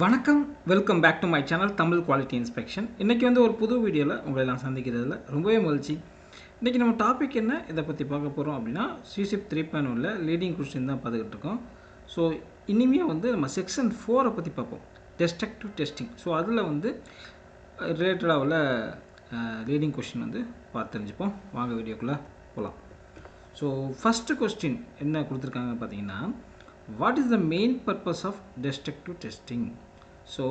வணக்கம் welcome back to my channel Tamil quality inspection. இன்றைக்கி வந்து ஒரு புது வீடியோவில் உங்களை நான் சந்திக்கிறதுல ரொம்பவே மகிழ்ச்சி. இன்றைக்கி நம்ம டாபிக் என்ன இதை பற்றி பார்க்க போகிறோம் அப்படின்னா சிசிப் 3.1ல் லீடிங் கொஸ்டின் தான் பார்த்துக்கிட்டு இருக்கோம். ஸோ இனிமேல் வந்து நம்ம செக்ஷன் 4 பற்றி பார்ப்போம், டெஸ்ட்ரக்டிவ் டெஸ்டிங். ஸோ அதில் வந்து ரிலேட்டடாக உள்ள லீடிங் கொஸ்டின் வந்து பார்த்து தெரிஞ்சுப்போம். வாங்க வீடியோக்குள்ளே போகலாம். ஸோ ஃபஸ்ட்டு கொஸ்டின் என்ன கொடுத்துருக்காங்க பார்த்தீங்கன்னா, what is the main purpose of destructive testing? So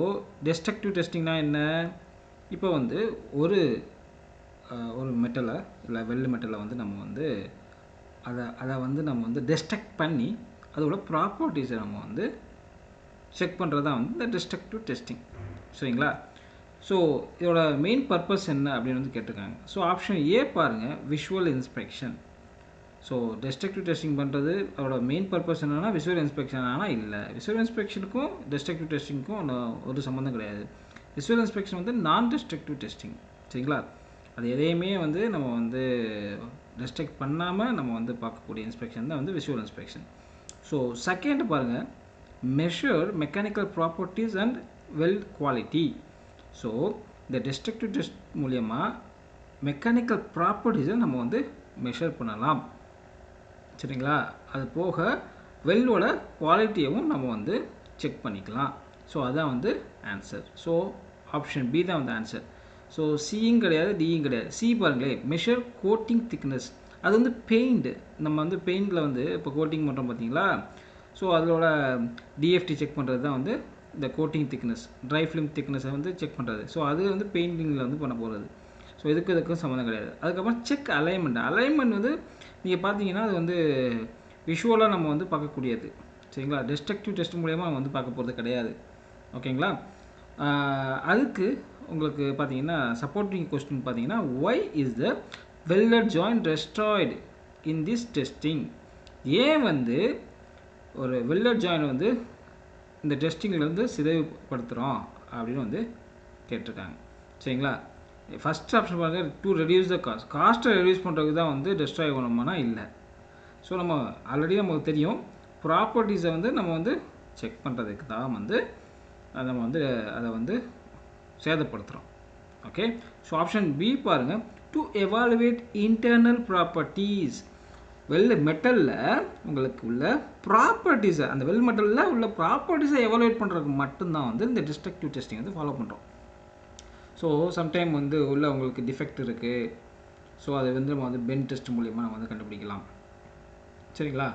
destructive testingனா என்ன? இப்போ வந்து ஒரு மெட்டலை இல்லை வெள்ளை மெட்டலை வந்து நம்ம வந்து அதை வந்து நம்ம வந்து டெஸ்ட்ரக்ட் பண்ணி அதோட ப்ராப்பர்ட்டிஸை நம்ம வந்து செக் பண்ணுறது தான் வந்து இந்த டெஸ்ட்ரக்டிவ் டெஸ்டிங். சரிங்களா? ஸோ இதோட மெயின் பர்பஸ் என்ன அப்படின்னு வந்து கேட்டிருக்காங்க. ஸோ ஆப்ஷன் ஏ பாருங்கள், visual inspection. So destructive testing பண்ணுறது அதோட மெயின் பர்பஸ் என்னென்னா விஷுவல் இன்ஸ்பெக்ஷன். ஆனால் இல்லை, விஷுவல் இன்ஸ்பெக்ஷனுக்கும் டெஸ்ட்ரக்டிவ் டெஸ்டிங்க்கும் ஒரு சம்மந்தம் கிடையாது. விஷுவல் இன்ஸ்பெக்ஷன் வந்து நான் டெஸ்ட்ரக்டிவ் டெஸ்டிங். சரிங்களா? அது எதையுமே வந்து நம்ம வந்து டெஸ்ட்ரக்ட் பண்ணாமல் நம்ம வந்து பார்க்கக்கூடிய இன்ஸ்பெக்ஷன் தான் வந்து விஷுவல் இன்ஸ்பெக்ஷன். ஸோ செகண்ட் பாருங்கள், measure mechanical properties and weld quality. So இந்த டெஸ்ட்ரக்டிவ் டெஸ்ட் மூலயமா மெக்கானிக்கல் ப்ராப்பர்ட்டிஸை நம்ம வந்து மெஷர் பண்ணலாம். சரிங்களா? அது போக வெல்லோட குவாலிட்டியவும் நம்ம வந்து செக் பண்ணிக்கலாம். ஸோ அதுதான் வந்து ஆன்சர். ஸோ ஆப்ஷன் பி தான் வந்து ஆன்சர். ஸோ சியும் கிடையாது, டியும் கிடையாது. சி பாருங்களேன், மெஷர் கோட்டிங் திக்னஸ். அது வந்து பெயிண்ட்டு. நம்ம வந்து பெயிண்டில் வந்து இப்போ கோட்டிங் பண்ணுறோம் பார்த்தீங்களா? ஸோ அதோட டிஎஃப்டி செக் பண்ணுறது தான் வந்து இந்த கோட்டிங் திக்னஸ், ட்ரை ஃபிலிம் திக்னஸை வந்து செக் பண்ணுறது. ஸோ அது வந்து பெயிண்டிங்கில் வந்து பண்ண போகிறது. ஸோ இதுக்கும் சம்மந்தம் கிடையாது. அதுக்கப்புறம் செக் அலைன்மெண்ட் வந்து நீங்கள் பார்த்தீங்கன்னா அது வந்து விஷுவலாக நம்ம வந்து பார்க்கக்கூடியது. சரிங்களா? டெஸ்ட்ரக்டிவ் டெஸ்ட் மூலயமா நம்ம வந்து பார்க்க போகிறது கிடையாது. ஓகேங்களா? அதுக்கு உங்களுக்கு பார்த்தீங்கன்னா சப்போர்ட்டிங் கொஸ்டின் பார்த்தீங்கன்னா, why is the welded joint destroyed in this testing? ஏன் வந்து ஒரு வெல்டட் ஜாயிண்ட் வந்து இந்த டெஸ்டிங்கில் வந்து சிதைவுபடுத்துகிறோம் அப்படின்னு வந்து கேட்டிருக்காங்க. சரிங்களா? ஃபஸ்ட் ஆப்ஷன் பாருங்கள், டு ரெடியூஸ் த காஸ்ட்டை ரெடியூஸ் பண்ணுறதுக்கு தான் வந்து டெஸ்ட்ராய் பண்ணணுமானா இல்லை. ஸோ நம்ம ஆல்ரெடி நமக்கு தெரியும், ப்ராப்பர்ட்டிஸை வந்து நம்ம வந்து செக் பண்ணுறதுக்கு தான் வந்து நம்ம வந்து அதை வந்து சேதப்படுத்துகிறோம். ஓகே. ஸோ ஆப்ஷன் பி பாருங்கள், to evaluate internal properties. Weld மெட்டலில் உங்களுக்கு உள்ள ப்ராப்பர்ட்டிஸை, அந்த வெல் மெட்டலில் உள்ள ப்ராப்பர்ட்டிஸை எவாலுவேட் பண்ணுறதுக்கு மட்டும்தான் வந்து இந்த டெஸ்ட்ரக்டிவ் டெஸ்டிங் வந்து ஃபாலோ பண்ணுறோம். ஸோ சம்டைம் வந்து உள்ள உங்களுக்கு டிஃபெக்ட் இருக்குது. ஸோ அதை வந்து நம்ம வந்து பென் டெஸ்ட் மூலிமா நம்ம வந்து கண்டுபிடிக்கலாம். சரிங்களா?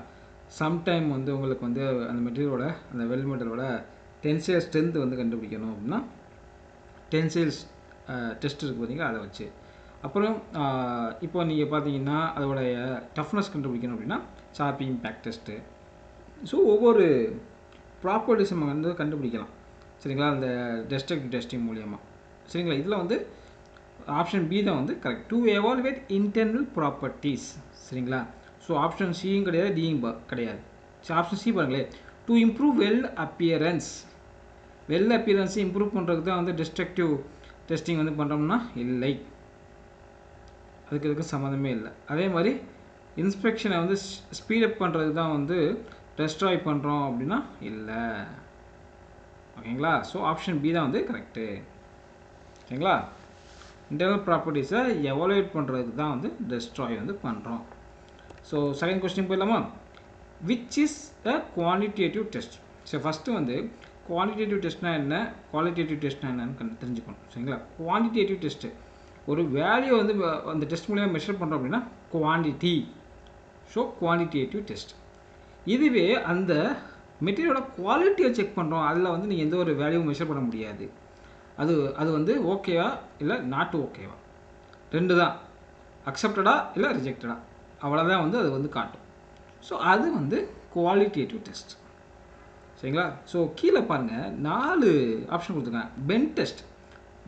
சம்டைம் வந்து உங்களுக்கு வந்து அந்த மெட்டீரியலோட, அந்த வெல் மெட்டலோட டென்சைல் ஸ்ட்ரென்த் வந்து கண்டுபிடிக்கணும் அப்படின்னா டென்சைல்ஸ் டெஸ்ட் இருக்குது பார்த்தீங்களா, அதை வச்சு. அப்புறம் இப்போ நீங்கள் பார்த்தீங்கன்னா அதோடைய டஃப்னஸ் கண்டுபிடிக்கணும் அப்படின்னா ஷார்ப் இம்பேக்ட் டெஸ்ட்டு. ஸோ ஒவ்வொரு ப்ராப்பர்ட்டிஸ் நம்ம வந்து கண்டுபிடிக்கலாம். சரிங்களா? அந்த டெஸ்ட்ரக்டிவ் டெஸ்டிங் மூலியமாக. சரிங்களா? இதில் வந்து ஆப்ஷன் பி தான் வந்து correct, to evaluate internal properties. சரிங்களா? ஸோ ஆப்ஷன் சியும் கிடையாது, டியும் கிடையாது. ஸோ ஆப்ஷன் சி பாருங்களேன், டு இம்ப்ரூவ் வெல் அப்பியரன்ஸ். வெல் அப்பியரன்ஸை இம்ப்ரூவ் பண்ணுறதுக்கு தான் வந்து டெஸ்ட்ரக்டிவ் டெஸ்டிங் வந்து பண்ணுறோம்னா இல்லை, அதுக்கு சம்மந்தமே இல்லை. அதே மாதிரி இன்ஸ்பெக்ஷனை வந்து ஸ்பீடப் பண்ணுறதுக்கு தான் வந்து டெஸ்ட்ராய் பண்ணுறோம் அப்படின்னா இல்லை. ஓகேங்களா? ஸோ ஆப்ஷன் பி தான் வந்து கரெக்டு. ஓகேங்களா? இன்டர்னல் ப்ராப்பர்ட்டிஸை எவாலுவேட் பண்ணுறதுக்கு தான் வந்து டெஸ்ட்ராய் வந்து பண்ணுறோம். ஸோ செகண்ட் கொஸ்டின் போயிடலாமா? Which is a quantitative test? So first வந்து குவான்டிடேட்டிவ் டெஸ்ட்னா என்ன, குவாலிட்டேட்டிவ் டெஸ்ட்னா என்னன்னு தெரிஞ்சுக்கணும். சரிங்களா? குவான்டிடேட்டிவ் டெஸ்ட்டு ஒரு வேல்யூ வந்து அந்த டெஸ்ட் மூலியமாக மெஷர் பண்ணுறோம் அப்படின்னா குவான்டிட்டி. So quantitative test. இதுவே அந்த மெட்டீரியலோட குவாலிட்டியை செக் பண்ணுறோம், அதில் வந்து நீங்கள் எந்த ஒரு வேல்யூவும் மெஷர் பண்ண முடியாது. அது வந்து ஓகேவா இல்லை நாட் ஓகேவா, ரெண்டு தான், அக்செப்டடா இல்லை ரிஜெக்டடா, அவ்வளோதான் வந்து அது வந்து காட்டும். ஸோ அது வந்து குவாலிட்டேட்டிவ் டெஸ்ட். சரிங்களா? ஸோ கீழே பாருங்கள் 4 ஆப்ஷன் கொடுத்துருக்காங்க. Pen test.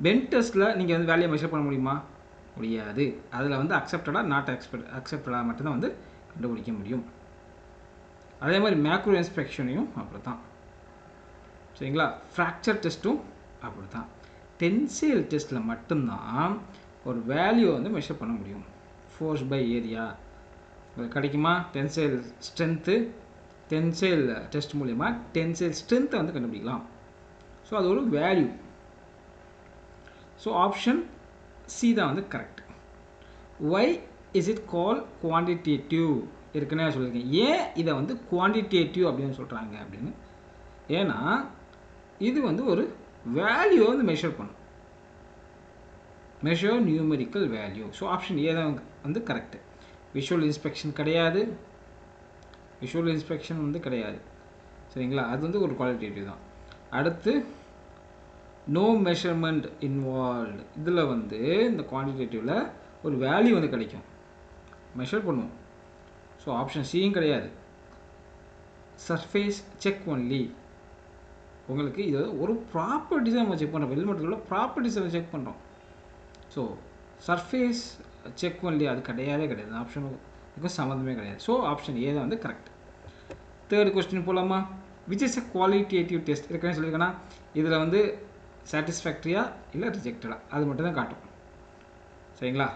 பென் டெஸ்ட்டில் நீங்கள் வந்து வேல்யூ மெஷர் பண்ண முடியுமா? முடியாது. அதில் வந்து அக்செப்டடா நாட் அக்செப்டடா மட்டும்தான் வந்து கண்டுபிடிக்க முடியும். அதே மாதிரி மேக்ரோ இன்ஸ்பெக்ஷனையும் அப்படி தான். சரிங்களா? ஃப்ராக்சர் டெஸ்ட்டும் அப்படி தான். டென்சைல் டெஸ்ட்டில் மட்டும்தான் ஒரு வேல்யூ வந்து மெஷர் பண்ண முடியும். ஃபோர்ஸ் பை ஏரியா கிடைக்குமா? டென்சைல் ஸ்ட்ரென்த்து, டென்சைல் டெஸ்ட் மூலிமா டென்சைல் ஸ்ட்ரென்த்தை வந்து கண்டுபிடிக்கலாம். ஸோ அது ஒரு வேல்யூ. ஸோ ஆப்ஷன் சி தான் வந்து correct. Why is it call quantitative? ஏற்கனவே சொல்லியிருக்கேன். ஏன் இதை வந்து குவான்டிடேட்டிவ் அப்படின்னு சொல்கிறாங்க அப்படின்னு. ஏன்னா இது வந்து ஒரு வேல்யூவை வந்து மெஷர் பண்ணும். Measure numerical value. So option A தான் வந்து கரெக்டு. விஷுவல் இன்ஸ்பெக்ஷன் கிடையாது. விஷுவல் இன்ஸ்பெக்ஷன் வந்து கிடையாது. சரிங்களா? அது வந்து ஒரு குவாலிட்டேட்டிவ் தான். அடுத்து நோ மெஷர்மெண்ட் இன்வால்வ்டு. இதில் வந்து இந்த குவான்டிடேட்டிவில் ஒரு வேல்யூ வந்து கிடைக்கும், மெஷர் பண்ணுவோம். ஸோ ஆப்ஷன் சியும் கிடையாது. Surface check only. உங்களுக்கு இது ஒரு ப்ராப்பர்ட்டிஸை நம்ம செக் பண்ணுறோம். வெல்மெட்டரில் ப்ராப்பர்ட்டிஸை செக் பண்ணுறோம். ஸோ சர்ஃபேஸ் செக் ஒன்லி அது கிடையவே கிடையாது. ஆப்ஷனுக்கு சம்மந்தமே கிடையாது. ஸோ ஆப்ஷன் ஏ தான் வந்து கரெக்ட். தேர்ட் கொஸ்டின் போகலாமா? Which is a qualitative test? இருக்குன்னு சொல்லியிருக்கேன்னா இதில் வந்து சாட்டிஸ்ஃபேக்டரியா இல்லை ரிஜெக்டடா அது மட்டும் தான் காட்டும். சரிங்களா?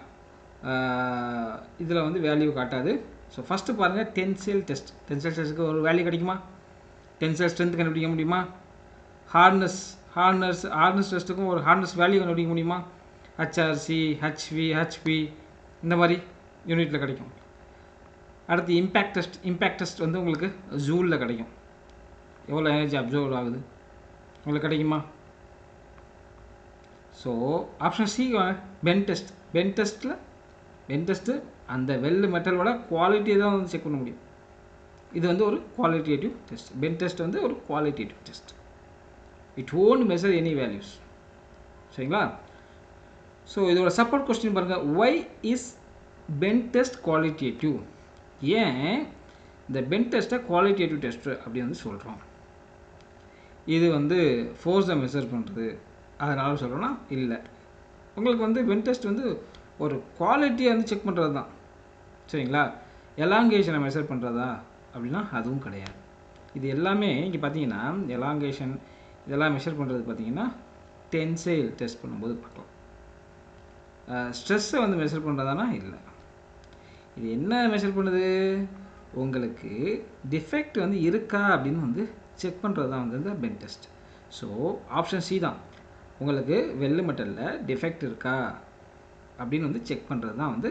இதில் வந்து வேல்யூ காட்டாது. ஸோ ஃபஸ்ட்டு பாருங்கள், டென்சைல் டெஸ்ட். டென்சைல் டெஸ்ட்டுக்கு ஒரு வேல்யூ கிடைக்குமா? டென்சைல் ஸ்ட்ரென்த் கண்டுபிடிக்க முடியுமா? ஹார்ட்னஸ் டெஸ்ட்டுக்கும் ஒரு ஹார்ட்னஸ் வேல்யூ கண்டுபிடிக்க முடியுமா? ஹச்ஆர்சி, ஹெச்பி இந்த மாதிரி யூனிட்டில் கிடைக்கும். அடுத்து இம்பேக்ட் டெஸ்ட் வந்து உங்களுக்கு ஜூலில் கிடைக்கும். எவ்வளோ எனர்ஜி அப்சர்வ் ஆகுது உங்களுக்கு கிடைக்குமா? So option C pen test அந்த மெட்டலோட குவாலிட்டியை தான் வந்து செக் பண்ண முடியும். இது வந்து ஒரு குவாலிட்டேட்டிவ் டெஸ்ட். பென் டெஸ்ட் வந்து ஒரு qualitative test. It won't measure any values. சரிங்களா? ஸோ இதோட சப்போர்ட் கொஸ்டின் பாருங்கள். Why is pen test qualitative? ஏன் இந்த பென் டெஸ்ட்டை குவாலிட்டேட்டிவ் டெஸ்ட்டு அப்படி வந்து சொல்கிறோம்? இது வந்து ஃபோர்ஸை மெஷர் பண்ணுறது அதனால சொல்கிறோன்னா இல்லை. உங்களுக்கு வந்து பென் டெஸ்ட் வந்து ஒரு குவாலிட்டியை வந்து செக் பண்ணுறது தான். சரிங்களா? எலாங்கேஷனை மெஷர் பண்ணுறதா அப்படின்னா அதுவும் கிடையாது. இது எல்லாமே இங்கே பார்த்தீங்கன்னா எலாங்கேஷன் இதெல்லாம் மெஷர் பண்ணுறது பார்த்தீங்கன்னா டென்சைல் டெஸ்ட் பண்ணும்போது பார்க்கலாம். ஸ்ட்ரெஸ்ஸை வந்து மெஷர் பண்ணுறதானா இல்லை. இது என்ன மெஷர் பண்ணுது? உங்களுக்கு டிஃபெக்ட் வந்து இருக்கா அப்படின்னு வந்து செக் பண்ணுறது தான் வந்து இந்த pen test. So option C தான் உங்களுக்கு மெட்டலில் டிஃபெக்ட் இருக்கா அப்படின்னு வந்து செக் பண்ணுறது தான் வந்து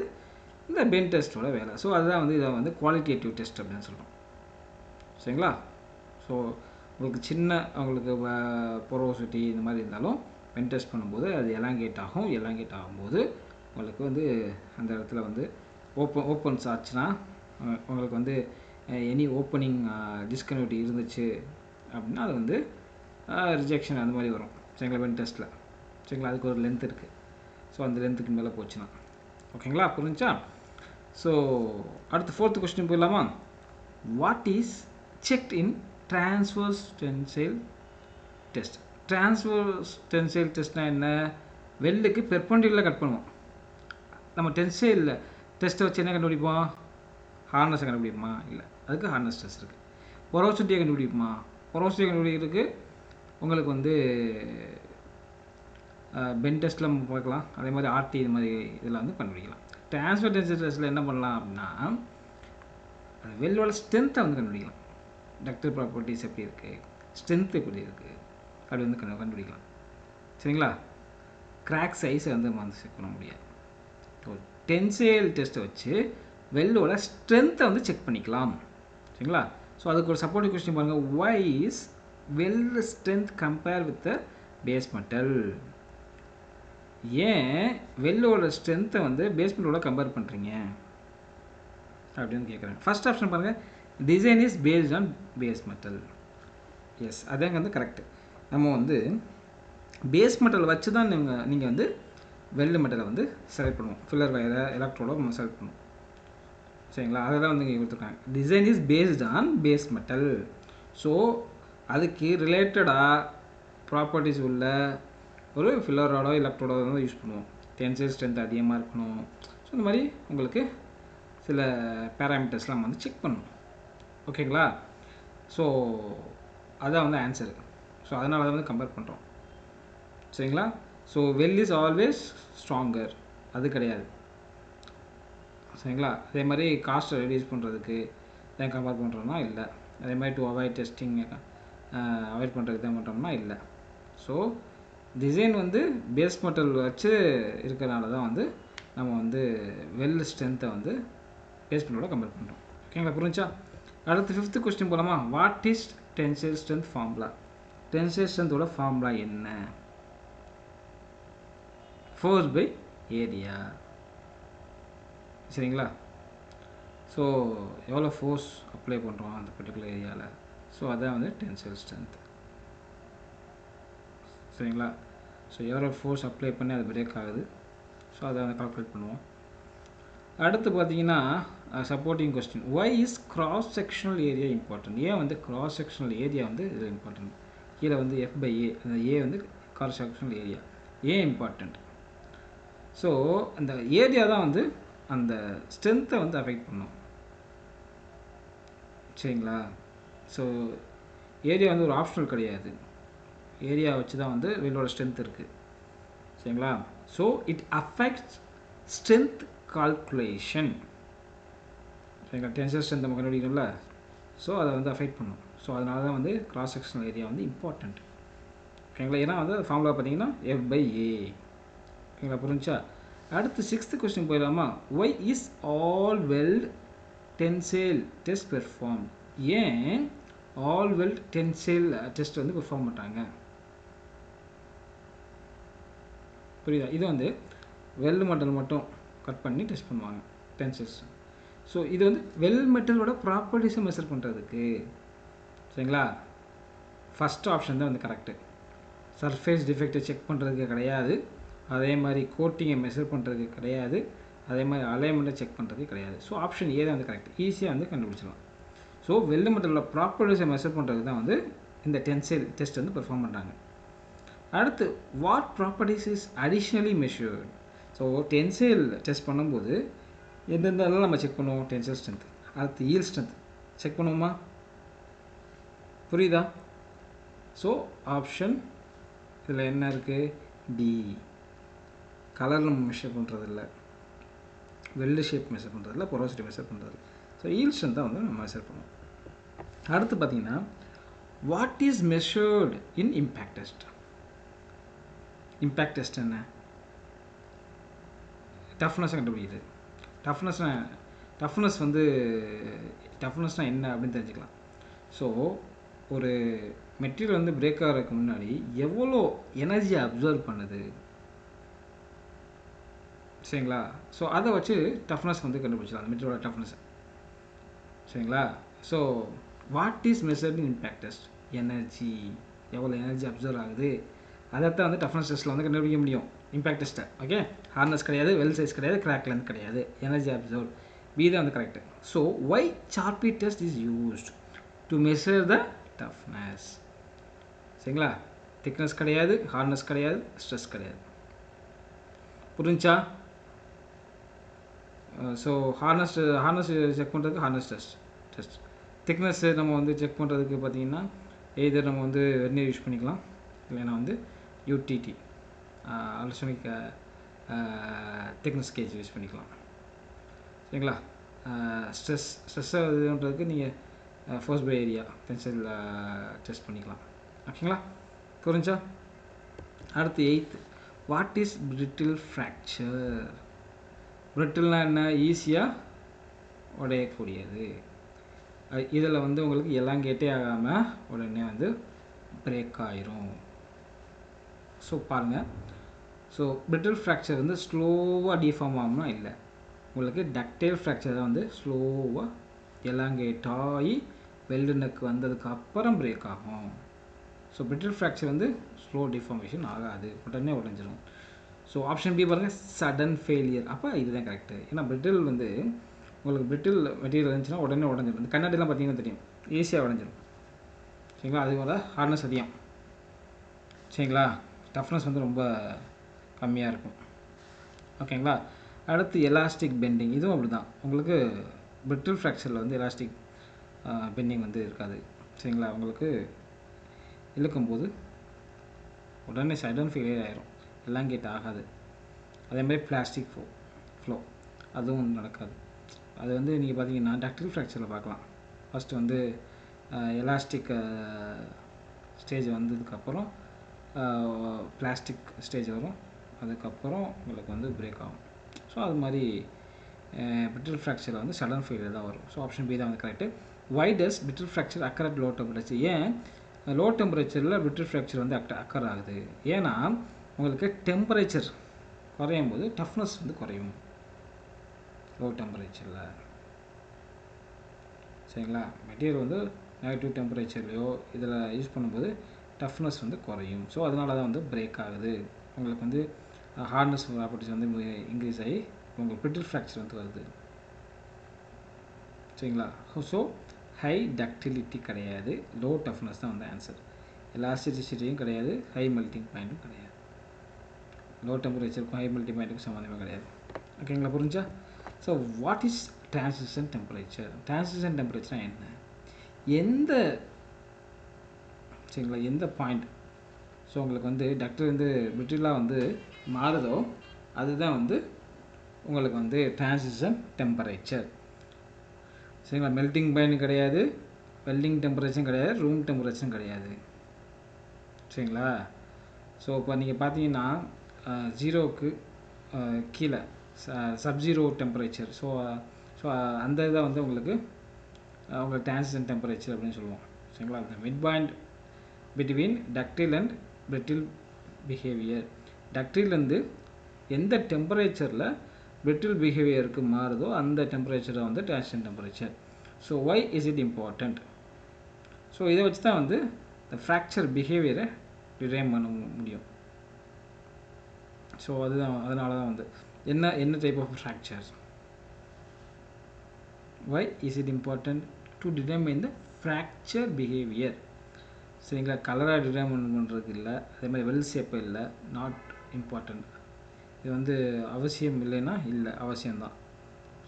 இந்த பென் டெஸ்ட்டோட வேலை. ஸோ அதுதான் வந்து இதை வந்து குவாலிட்டேட்டிவ் டெஸ்ட் அப்படின்னு சொல்கிறோம். சரிங்களா? ஸோ உங்களுக்கு சின்ன உங்களுக்கு பொரோசிட்டி இந்த மாதிரி இருந்தாலும் பென் டெஸ்ட் பண்ணும்போது அது எலாங்கேட் ஆகும்போது உங்களுக்கு வந்து அந்த இடத்துல வந்து ஓப்பன்ஸ் ஆச்சுன்னா உங்களுக்கு வந்து எனி ஓப்பனிங் டிஸ்கன்டினியூட்டி இருந்துச்சு அப்படின்னா அது வந்து ரிஜெக்ஷன் அந்த மாதிரி வரும். சரிங்களா? பென் டெஸ்ட்டில். சரிங்களா? அதுக்கு ஒரு லென்த் இருக்குது. ஸோ அந்த லென்த்துக்கு மேலே போச்சுன்னா ஓகேங்களா? புரிஞ்சா? ஸோ அடுத்து ஃபோர்த்து கொஸ்டின் போயிடலாமா? What is checked in transverse tensile test? Transverse tensile டெஸ்ட்னா என்ன? வெல்லுக்கு பெர்பெண்டிகுலராக கட் பண்ணுவோம். நம்ம டென்சைல் டெஸ்ட்டை வச்சு என்ன கண்டுபிடிப்போம்? ஹார்னஸை கண்டுபிடிப்போமா? இல்லை, அதுக்கு ஹார்னஸ் டெஸ்ட் இருக்குது. பொரோசிட்டியை கண்டுபிடிப்போமா? பொரோசிட்டியை கண்டுபிடிக்கிறதுக்கு உங்களுக்கு வந்து பென் டெஸ்ட்டில் நம்ம பார்க்கலாம். அதே மாதிரி ஆர்டி இது மாதிரி இதில் வந்து கண்டுபிடிக்கலாம். ட்ரான்ஸ்ஃபர் டென்சிட்டி டெஸ்ட்டில் என்ன பண்ணலாம் அப்படின்னா அந்த வெல்லோட ஸ்ட்ரென்த்தை வந்து கண்டுபிடிக்கலாம். டக்டல் ப்ராப்பர்ட்டிஸ் எப்படி இருக்குது, ஸ்ட்ரென்த் எப்படி இருக்குது அப்படி வந்து கண்டுபிடிக்கலாம். சரிங்களா? கிராக் சைஸை வந்து நம்ம வந்து செக் பண்ண முடியாது. ஸோ டென்சைல் டெஸ்ட்டை வச்சு வெல்லோட ஸ்ட்ரென்த்தை வந்து செக் பண்ணிக்கலாம். சரிங்களா? ஸோ அதுக்கு ஒரு சப்போர்ட்டிவ் கொஸ்டின் பாருங்கள். Why is weld strength compare with the base metal? ஏன் வெல்லோட ஸ்ட்ரென்த்தை வந்து பேஸ் மெட்டலோட கம்பேர் பண்ணுறீங்க அப்படின்னு கேட்குறாங்க. ஃபர்ஸ்ட் ஆப்ஷன் பாருங்கள், design is based on base metal. Yes, அதாங்க வந்து கரெக்டு. நம்ம வந்து பேஸ் மெட்டல் வச்சு தான் நீங்கள் வந்து வெல் மெட்டலை வந்து செலக்ட் பண்ணுவோம். ஃபில்லர் வயரை எலக்ட்ரோட நம்ம செலக்ட் பண்ணுவோம். சரிங்களா? அதை தான் வந்து இங்கே கொடுத்துருக்காங்க. Design is based on base metal. So அதுக்கு ரிலேட்டடாக ப்ராப்பர்ட்டிஸ் உள்ள ஒரு ஃபில்லரோட எலக்ட்ரோட தான் யூஸ் பண்ணுவோம். டென்சைல் ஸ்ட்ரென்த் அதிகமாக இருக்கணும். ஸோ இந்த மாதிரி உங்களுக்கு சில பேராமீட்டர்ஸ்லாம் வந்து செக் பண்ணணும். ஓகேங்களா? ஸோ அதான் வந்து ஆன்சரு. ஸோ அதனால தான் வந்து கம்பேர் பண்ணுறோம். சரிங்களா? So well is always stronger அது கிடையாது. சரிங்களா? அதே மாதிரி காஸ்ட்டை ரெடியூஸ் பண்ணுறதுக்கு தான் கம்பேர் பண்ணுறோம்னா இல்லை. அதே மாதிரி டு அவாய்ட் டெஸ்டிங் அவாய்ட் பண்ணுறதுக்கு தான் பண்ணுறோம்னா இல்லை. ஸோ டிசைன் வந்து பேஸ் மெட்டல் வச்சு இருக்கிறனால தான் வந்து நம்ம வந்து வெல் ஸ்ட்ரென்த்தை வந்து பேஸ் மெட்டலோட கம்பேர் பண்ணுறோம். ஓகேங்களா, புரிஞ்சா? அடுத்து 5th கொஸ்டின் போகலாமா? What is tensile strength formula? Tensile ஸ்ட்ரென்த்தோட ஃபார்முலா என்ன? Force by area. சரிங்களா? ஸோ எவ்வளோ ஃபோர்ஸ் அப்ளை பண்ணுறோம் அந்த பர்டிகுலர் ஏரியாவில், ஸோ அதான் வந்து டென்சைல் ஸ்ட்ரென்த். சரிங்களா? ஸோ எவ்வளோ ஃபோர்ஸ் அப்ளை பண்ணி அது பிரேக் ஆகுது, ஸோ அதை வந்து கால்குலேட் பண்ணுவோம். அடுத்து பார்த்தீங்கன்னா supporting question, why is cross sectional area important? ஏன் வந்து கிராஸ் செக்ஷனல் ஏரியா வந்து இதில் இம்பார்ட்டன்ட்? கீழே வந்து எஃப் பை ஏ, அந்த ஏ வந்து கிராஸ் செக்ஷனல் ஏரியா ஏன் இம்பார்ட்டன்ட்? ஸோ அந்த ஏரியா தான் வந்து அந்த ஸ்ட்ரென்த்தை வந்து அஃபெக்ட் பண்ணும். சரிங்களா? ஸோ ஏரியா வந்து ஒரு ஆப்ஷனல் கிடையாது, ஏரியா வச்சு தான் வந்து வெல்லோட ஸ்ட்ரென்த் இருக்குது. சரிங்களா? So it affects strength calculation. சரிங்களா? டென்சைல் ஸ்ட்ரென்த் நம்ம கண்டுபிடிக்கணும்ல, ஸோ அதை வந்து அஃபெக்ட் பண்ணும். ஸோ அதனால தான் வந்து கிராஸ் செக்ஷனல் ஏரியா வந்து இம்பார்ட்டண்ட். ஓகேங்களா? ஏன்னா வந்து ஃபார்முலா பார்த்தீங்கன்னா எஃப் பை ஏ. ஓகேங்களா, புரிஞ்சா? அடுத்து 6th கொஸ்டின் போயிடலாமா? Why is all weld tensile test perform? ஏன் ஆல் வெல்ட் டென்சைல் டெஸ்ட் வந்து பெர்ஃபார்ம் பண்ணுறாங்க? புரியுதா? இது வந்து வெல்டு மெட்டல் மட்டும் கட் பண்ணி டெஸ்ட் பண்ணுவாங்க டென்சைல்ஸ். ஸோ இது வந்து வெல் மெட்டலோட ப்ராப்பர்ட்டிஸை மெஷர் பண்ணுறதுக்கு. சரிங்களா? ஃபஸ்ட் ஆப்ஷன் தான் வந்து கரெக்டு. சர்ஃபேஸ் டிஃபெக்டை செக் பண்ணுறதுக்கு கிடையாது, அதே மாதிரி கோட்டிங்கை மெஷர் பண்ணுறதுக்கு கிடையாது, அதே மாதிரி அலைன்மெண்ட்டை செக் பண்ணுறதுக்கு கிடையாது. ஸோ ஆப்ஷன் ஏ தான் வந்து கரெக்ட், ஈஸியாக வந்து கண்டுபிடிச்சிடலாம். ஸோ வெல் மெட்டலோட ப்ராப்பர்ட்டிஸை மெஷர் பண்ணுறதுக்கு தான் வந்து இந்த டென்சைல் டெஸ்ட் வந்து பெர்ஃபார்ம் பண்ணுறாங்க. அடுத்து what properties is additionally measured? So tensile test பண்ணும்போது எந்தெந்தெல்லாம் நம்ம செக் பண்ணுவோம்? டென்சைல் ஸ்ட்ரென்த், அடுத்து ஈல்ட் ஸ்ட்ரென்த் செக் பண்ணுவோமா? புரியுதா? ஸோ ஆப்ஷன் இதில் என்ன இருக்குது? டி. கலர் நம்ம மெஷர் பண்ணுறதில்ல, வெல்டு ஷேப் மெஷர் பண்ணுறதில்ல, பொரோசிட்டி மெஷர் பண்ணுறதில்ல. ஸோ ஈல்ட் ஸ்ட்ரென்த் தான் வந்து நம்ம மெஷர் பண்ணுவோம். அடுத்து பார்த்தீங்கன்னா what is measured in impact test? Impact test என்ன? டஃப்னஸை கண்டுபிடிக்குது. டஃப்னஸ் வந்து டஃப்னஸ்னால் என்ன அப்படின்னு தெரிஞ்சுக்கலாம். ஸோ ஒரு மெட்டீரியல் வந்து பிரேக் ஆகிறதுக்கு முன்னாடி எவ்வளோ எனர்ஜியை அப்சர்வ் பண்ணுது, சரிங்களா? ஸோ அதை வச்சு டஃப்னஸ் வந்து கண்டுபிடிச்சலாம், அந்த மெட்டீரியலோட டஃப்னஸை. சரிங்களா? So what is measured in impact test? Energy, எவ்வளோ எனர்ஜி அப்சர்வ் ஆகுது, அதைத்தான் வந்து டஃப்னஸ் டெஸ்ட்டில் வந்து கண்டுபிடிக்க முடியும் இம்பேக்ட் டெஸ்ட்டை. ஓகே, ஹார்ட்னஸ் கிடையாது, வெல் சைஸ் கிடையாது, கிராக் லென்த் கிடையாது, எனர்ஜி அப்சர்வ். பி தான் வந்து correct. So why Charpy test is used to measure the toughness? சரிங்களா? திக்னஸ் கிடையாது, ஹார்ட்னஸ் கிடையாது, ஸ்ட்ரெஸ் கிடையாது. புரிஞ்சா? ஸோ ஹார்ட்னஸ் செக் பண்ணுறதுக்கு ஹார்ட்னஸ் டெஸ்ட். திக்னஸ் நம்ம வந்து செக் பண்ணுறதுக்கு பார்த்தீங்கன்னா எய்தர் நம்ம வந்து வெர்னியர் யூஸ் பண்ணிக்கலாம், இல்லைன்னா வந்து UTT ultrasonic thickness gauge use பண்ணிக்கலாம். சரிங்களா? ஸ்ட்ரெஸ்ஸை இதுன்றதுக்கு நீங்கள் force by area tensile test பண்ணிக்கலாம். ஓகேங்களா, புரிஞ்சா? அடுத்து 8th, what is brittle fracture? பிரிட்டில்னால் என்ன? ஈஸியாக உடையக்கூடியது. இதில் வந்து உங்களுக்கு எலாங்கேட்டே ஆகாமல் உடனே வந்து பிரேக் ஆயிரும். ஸோ பாருங்கள், ஸோ பிரிட்டில் ஃப்ராக்சர் வந்து ஸ்லோவாக டிஃபார்ம் ஆகும்னா இல்லை, உங்களுக்கு டக்டைல் ஃப்ராக்சர் தான் வந்து ஸ்லோவாக எலாங்கேட் ஆகி வெல்டு நெக் வந்ததுக்கு அப்புறம் பிரேக் ஆகும். ஸோ பிரிட்டில் ஃப்ராக்சர் வந்து ஸ்லோ டிஃபார்மேஷன் ஆகாது, உடனே உடஞ்சிடும். ஸோ ஆப்ஷன் பி பாருங்கள், சடன் ஃபெயிலியர். அப்போ இதுதான் கரெக்டு. ஏன்னா பிரிட்டில் வந்து உங்களுக்கு பிரிட்டில் மெட்டீரியல் இருந்துச்சுன்னா உடனே உடஞ்சிடும். இந்த கண்ணாடிலாம் பார்த்தீங்கன்னா தெரியும், ஈஸியாக உடஞ்சிடும். சரிங்களா? அதுபோல் ஹார்ட்னஸ் அதிகம். சரிங்களா? டஃப்னஸ் வந்து ரொம்ப கம்மியாக இருக்கும். ஓகேங்களா? அடுத்து எலாஸ்டிக் பெண்டிங், இதுவும் அப்படி தான். உங்களுக்கு பிரிட்டில் ஃப்ராக்சரில் வந்து எலாஸ்டிக் பெண்டிங் வந்து இருக்காது. சரிங்களா? உங்களுக்கு இழுக்கும்போது உடனே சடன் ஃபெயிலியர் ஆகிரும், எலாங்கேட் ஆகாது. அதே மாதிரி பிளாஸ்டிக் ஃப்ளோ அதுவும் நடக்காது. அது வந்து நீங்கள் பார்த்தீங்கன்னா டக்டைல் ஃப்ராக்சரில் பார்க்கலாம். ஃபஸ்ட்டு வந்து எலாஸ்டிக் ஸ்டேஜ் வந்ததுக்கப்புறம் பிளாஸ்டிக் ஸ்டேஜ் வரும், அதுக்கப்புறம் உங்களுக்கு வந்து பிரேக் ஆகும். ஸோ அது மாதிரி brittle fracture வந்து சடன் ஃபெயிலியர் தான் வரும். ஸோ ஆப்ஷன் பி தான் வந்து correct. Why does brittle fracture occur at low temperature? ஏன் லோ டெம்பரேச்சரில் brittle fracture வந்து அக்கர் ஆகுது? ஏன்னா உங்களுக்கு டெம்பரேச்சர் குறையும் போது டஃப்னஸ் வந்து குறையும் லோ டெம்பரேச்சரில். சரிங்களா? மெட்டீரியல் வந்து நெகட்டிவ் டெம்பரேச்சர்லையோ இதில் யூஸ் பண்ணும்போது டஃப்னஸ் வந்து குறையும். ஸோ அதனால தான் வந்து பிரேக் ஆகுது. உங்களுக்கு வந்து ஹார்ட்னஸ் ப்ராப்பர்ட்டிஸ் வந்து இன்க்ரீஸ் ஆகி உங்களுக்கு brittle fracture வந்து வருது. சரிங்களா? ஸோ ஹை டக்டிலிட்டி கிடையாது, லோ டஃப்னஸ் தான் வந்து ஆன்சர். எலாஸ்டிசிட்டியும் கிடையாது, ஹை மெல்ட்டிங் பாயிண்ட்டும் கிடையாது. லோ டெம்பரேச்சருக்கும் ஹை மெல்ட்டிங் பாயிண்ட்டுக்கும் சம்மந்தமே கிடையாது. ஓகேங்களா? புரிஞ்சா? So what is transition temperature? Transition temperature என்ன? எந்த சரிங்களா எந்த பாயிண்ட் ஸோ உங்களுக்கு வந்து டக்டில் வந்து பிரிட்டிலாக வந்து மாறுதோ அதுதான் வந்து உங்களுக்கு வந்து டிரான்சிஷன் டெம்பரேச்சர். சரிங்களா? மெல்ட்டிங் பாயிண்ட் கிடையாது, வெல்டிங் டெம்பரேச்சரும் கிடையாது, ரூம் டெம்பரேச்சரும் கிடையாது. சரிங்களா? ஸோ இப்போ நீங்கள் பார்த்தீங்கன்னா ஜீரோவுக்கு கீழே சப்ஜீரோ டெம்பரேச்சர். ஸோ ஸோ அந்த இதை வந்து உங்களுக்கு டிரான்சிஷன் டெம்பரேச்சர் அப்படின்னு சொல்லுவோம். சரிங்களா? அந்த mid point between ductile and brittle behaviour. டக்டிலேருந்து எந்த டெம்பரேச்சரில் brittle பிஹேவியருக்கு மாறுதோ அந்த டெம்பரேச்சரை வந்து transition temperature. So why is it important? So இதை வச்சு தான் வந்து இந்த ஃப்ராக்சர் பிஹேவியரை டிரைவ் பண்ண முடியும். ஸோ அதனால தான் வந்து என்ன type of fracture, why is it important to determine the fracture behaviour. சரிங்களா? கலராக டிட்டர்மைன் பண்ணுறதுக்கு இல்லை, அதே மாதிரி வெல் ஷேப்பு இல்லை, நாட் இம்பார்ட்டண்ட். இது வந்து அவசியம் இல்லைன்னா இல்லை, அவசியம்தான்.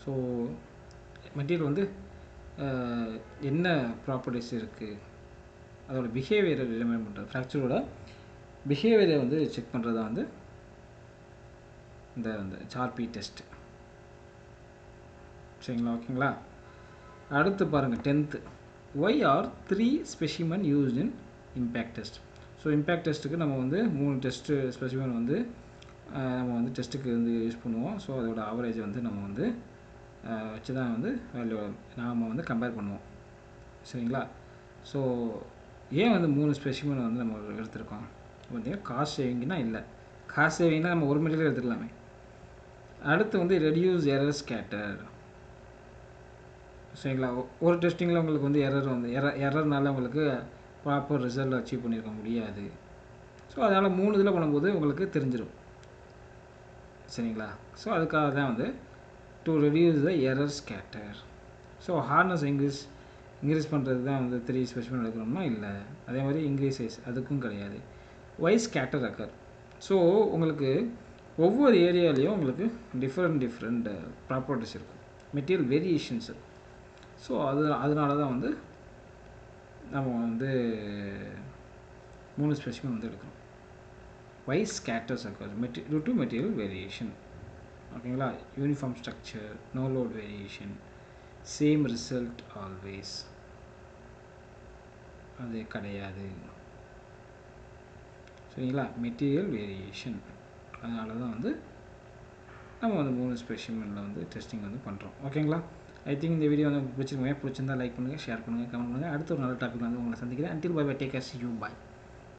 ஸோ மெட்டீரியல் வந்து என்ன ப்ராப்பர்ட்டிஸ் இருக்குது அதோட பிஹேவியரை டிட்டர்மைன் பண்ணுறது, ஃப்ராக்சரோட பிஹேவியரை வந்து செக் பண்ணுறது தான் வந்து இந்த சார்பி டெஸ்ட். சரிங்களா? ஓகேங்களா? அடுத்து பாருங்கள் 10th. Why are 3 specimen used in impact test? So impact டெஸ்ட்டுக்கு நம்ம வந்து 3 டெஸ்ட்டு ஸ்பெசிமன் வந்து நம்ம வந்து டெஸ்ட்டுக்கு வந்து யூஸ் பண்ணுவோம். ஸோ அதோட ஆவரேஜ் வந்து நம்ம வந்து வச்சு தான் வந்து வேல்யூ நாம் வந்து கம்பேர் பண்ணுவோம். சரிங்களா? ஸோ ஏன் வந்து 3 ஸ்பெசிமன் வந்து நம்ம எடுத்திருக்கோம் பார்த்தீங்கன்னா, காஸ்ட் சேவிங்னா இல்லை, காஸ்ட் சேவிங்னா நம்ம ஒரு மெட்டீரியல் எடுத்துக்கலாமே. அடுத்து வந்து ரெடியூஸ் எரர் ஸ்கேட்டர். சரிங்களா? ஒரு டெஸ்டிங்கில் உங்களுக்கு வந்து எரர்னால உங்களுக்கு ப்ராப்பர் ரிசல்ட் அச்சீவ் பண்ணியிருக்க முடியாது. ஸோ அதனால் 3 இதில் பண்ணும்போது உங்களுக்கு தெரிஞ்சிடும். சரிங்களா? ஸோ அதுக்காக தான் வந்து to reduce the error scatter. So hardness increase பண்ணுறது தான் வந்து 3 ஸ்பெசிமன் எடுக்கணும்னா இல்லை, அதே மாதிரி இன்க்ரீசஸ் அதுக்கும் கிடையாது. Y scatter occur? ஸோ உங்களுக்கு ஒவ்வொரு ஏரியாலையும் உங்களுக்கு டிஃப்ரெண்ட் ப்ராப்பர்ட்டிஸ் இருக்கும், மெட்டீரியல் வேரியேஷன்ஸ். ஸோ அதனால தான் வந்து நம்ம வந்து 3 ஸ்பெசிமன் வந்து எடுக்கணும். Why scatters occurs due to material variation. ஓகேங்களா? Uniform structure, no load variation, same result always, அது கிடையாது. சரிங்களா? Material variation. அதனால தான் வந்து நம்ம வந்து 3 ஸ்பெசிமனில் வந்து டெஸ்டிங் வந்து பண்ணுறோம். ஓகேங்களா? ஐ திங்க் இந்த வீடியோ வந்து பிடிச்சிருந்தா லைக் பண்ணுங்கள், ஷேர் பண்ணுங்கள், கமெண்ட் பண்ணுங்கள். அடுத்த ஒரு நல்ல டாபிக் வந்து உங்களை சந்திக்கிறேன். until bye bye, take care, see you, bye.